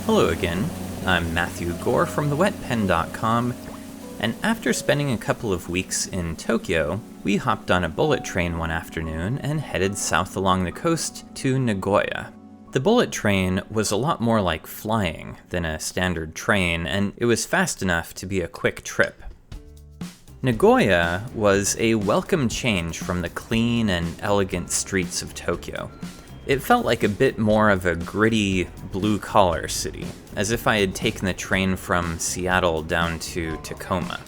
Hello again, I'm Matthew Gore from thewetpen.com, and after spending a couple of weeks in Tokyo, we hopped on a bullet train one afternoon and headed south along the coast to Nagoya. The bullet train was a lot more like flying than a standard train, and it was fast enough to be a quick trip. Nagoya was a welcome change from the clean and elegant streets of Tokyo. It felt like a bit more of a gritty, blue-collar city, as if I had taken the train from Seattle down to Tacoma.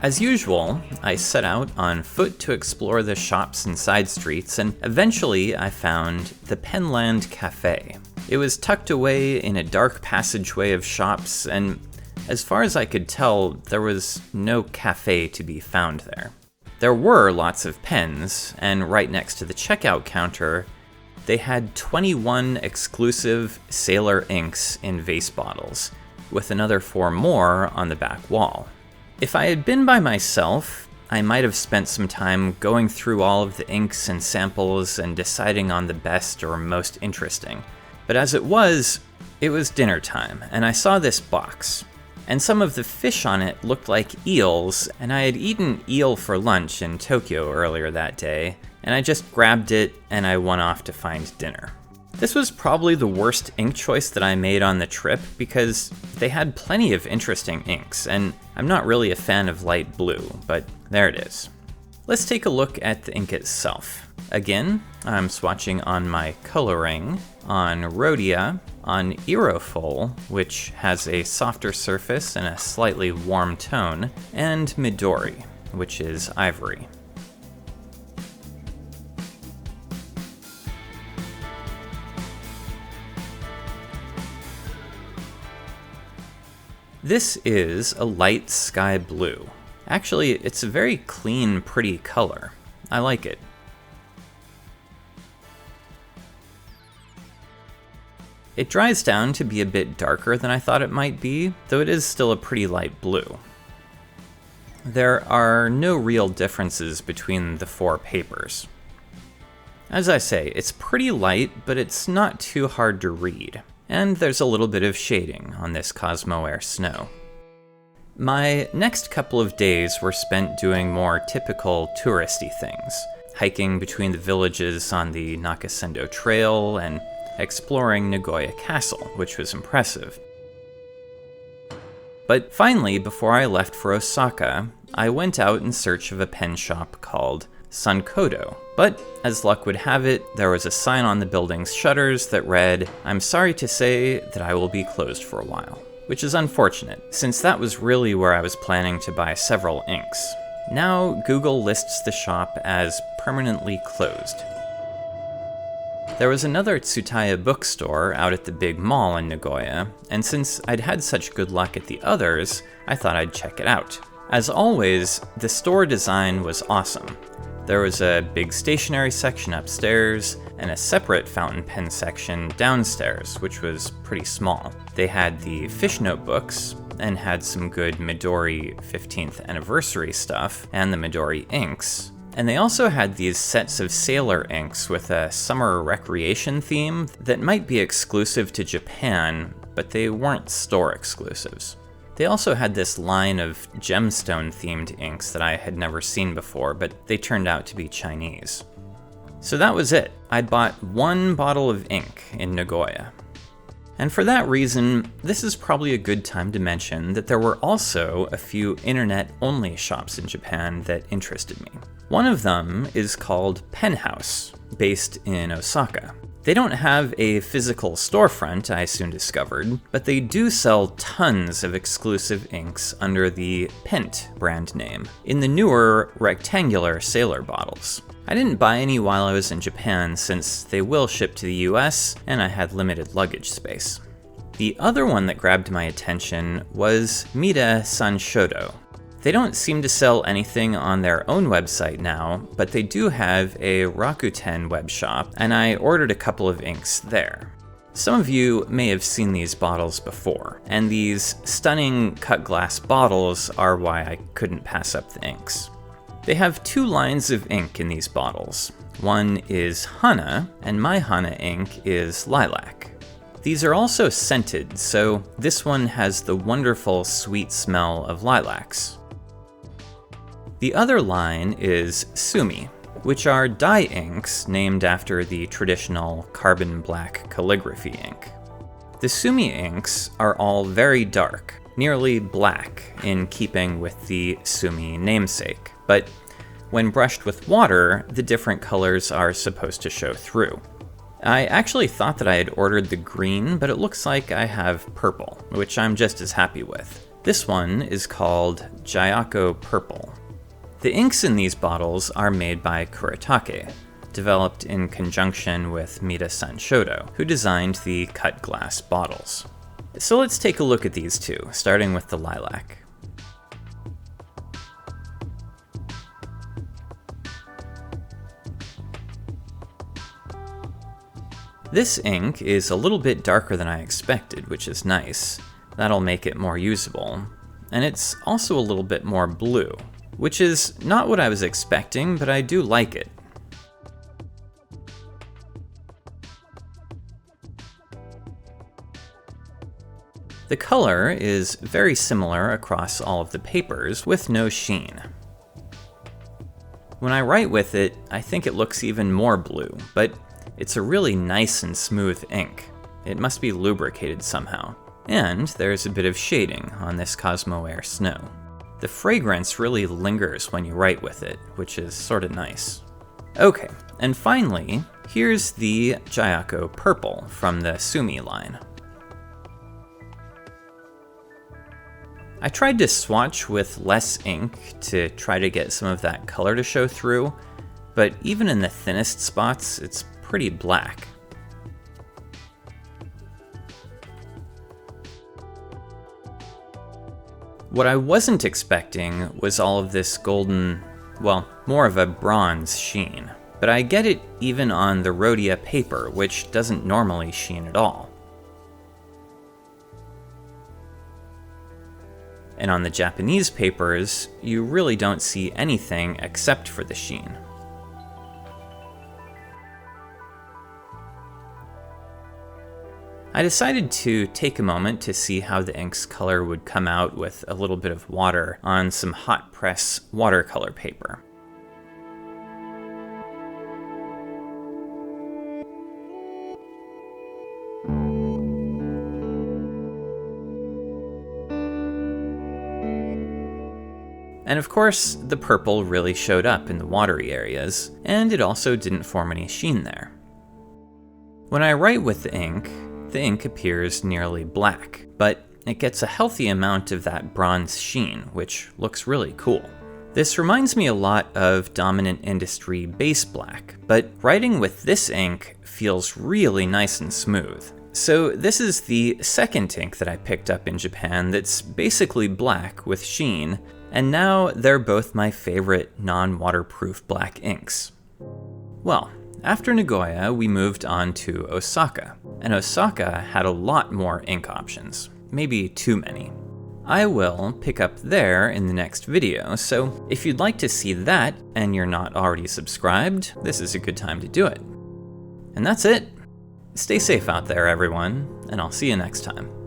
As usual, I set out on foot to explore the shops and side streets, and eventually I found the Penland Cafe. It was tucked away in a dark passageway of shops, and as far as I could tell, there was no cafe to be found there. There were lots of pens, and right next to the checkout counter, they had 21 exclusive Sailor inks in vase bottles, with another 4 more on the back wall. If I had been by myself, I might have spent some time going through all of the inks and samples and deciding on the best or most interesting. But as it was dinner time, and I saw this box. And some of the fish on it looked like eels, and I had eaten eel for lunch in Tokyo earlier that day, and I just grabbed it and I went off to find dinner. This was probably the worst ink choice that I made on the trip because they had plenty of interesting inks, and I'm not really a fan of light blue, but there it is. Let's take a look at the ink itself. Again, I'm swatching on my coloring, on Rhodia, on Aerofol, which has a softer surface and a slightly warm tone, and Midori, which is ivory. This is a light sky blue. Actually, it's a very clean, pretty color. I like it. It dries down to be a bit darker than I thought it might be, though it is still a pretty light blue. There are no real differences between the 4 papers. As I say, it's pretty light, but it's not too hard to read. And there's a little bit of shading on this Cosmo Air Snow. My next couple of days were spent doing more typical touristy things, hiking between the villages on the Nakasendo Trail and exploring Nagoya Castle, which was impressive. But finally, before I left for Osaka, I went out in search of a pen shop called Sankodo. But as luck would have it, there was a sign on the building's shutters that read, "I'm sorry to say that I will be closed for a while," which is unfortunate, since that was really where I was planning to buy several inks. Now Google lists the shop as permanently closed. There was another Tsutaya bookstore out at the big mall in Nagoya, and since I'd had such good luck at the others, I thought I'd check it out. As always, the store design was awesome. There was a big stationery section upstairs, and a separate fountain pen section downstairs, which was pretty small. They had the fish notebooks, and had some good Midori 15th anniversary stuff, and the Midori inks. And they also had these sets of Sailor inks with a summer recreation theme that might be exclusive to Japan, but they weren't store exclusives. They also had this line of gemstone-themed inks that I had never seen before, but they turned out to be Chinese. So that was it. I'd bought 1 bottle of ink in Nagoya. And for that reason, this is probably a good time to mention that there were also a few internet-only shops in Japan that interested me. One of them is called Pen House, based in Osaka. They don't have a physical storefront, I soon discovered, but they do sell tons of exclusive inks under the Pent brand name, in the newer, rectangular Sailor bottles. I didn't buy any while I was in Japan since they will ship to the US, and I had limited luggage space. The other one that grabbed my attention was Mita-Sanshodo. They don't seem to sell anything on their own website now, but they do have a Rakuten web shop, and I ordered a couple of inks there. Some of you may have seen these bottles before, and these stunning cut glass bottles are why I couldn't pass up the inks. They have 2 lines of ink in these bottles. One is Hana, and my Hana ink is lilac. These are also scented, so this one has the wonderful sweet smell of lilacs. The other line is Sumi, which are dye inks named after the traditional carbon black calligraphy ink. The Sumi inks are all very dark, nearly black, in keeping with the Sumi namesake, but when brushed with water, the different colors are supposed to show through. I actually thought that I had ordered the green, but it looks like I have purple, which I'm just as happy with. This one is called Gyako Purple. The inks in these bottles are made by Kuretake, developed in conjunction with Mita-Sanshodo, who designed the cut glass bottles. So let's take a look at these two, starting with the lilac. This ink is a little bit darker than I expected, which is nice. That'll make it more usable. And it's also a little bit more blue, which is not what I was expecting, but I do like it. The color is very similar across all of the papers, with no sheen. When I write with it, I think it looks even more blue, but it's a really nice and smooth ink. It must be lubricated somehow. And there's a bit of shading on this Cosmo Air Snow. The fragrance really lingers when you write with it, which is sort of nice. Okay, and finally, here's the Gyako Purple from the Sumi line. I tried to swatch with less ink to try to get some of that color to show through, but even in the thinnest spots, it's pretty black. What I wasn't expecting was all of this golden, well, more of a bronze sheen. But I get it even on the Rhodia paper, which doesn't normally sheen at all. And on the Japanese papers, you really don't see anything except for the sheen. I decided to take a moment to see how the ink's color would come out with a little bit of water on some hot press watercolor paper. And of course, the purple really showed up in the watery areas, and it also didn't form any sheen there. When I write with the ink appears nearly black, but it gets a healthy amount of that bronze sheen, which looks really cool. This reminds me a lot of Dominant Industry Base Black, but writing with this ink feels really nice and smooth. So this is the second ink that I picked up in Japan that's basically black with sheen, and now they're both my favorite non-waterproof black inks. Well, after Nagoya, we moved on to Osaka, and Osaka had a lot more ink options, maybe too many. I will pick up there in the next video, so if you'd like to see that and you're not already subscribed, this is a good time to do it. And that's it. Stay safe out there, everyone, and I'll see you next time.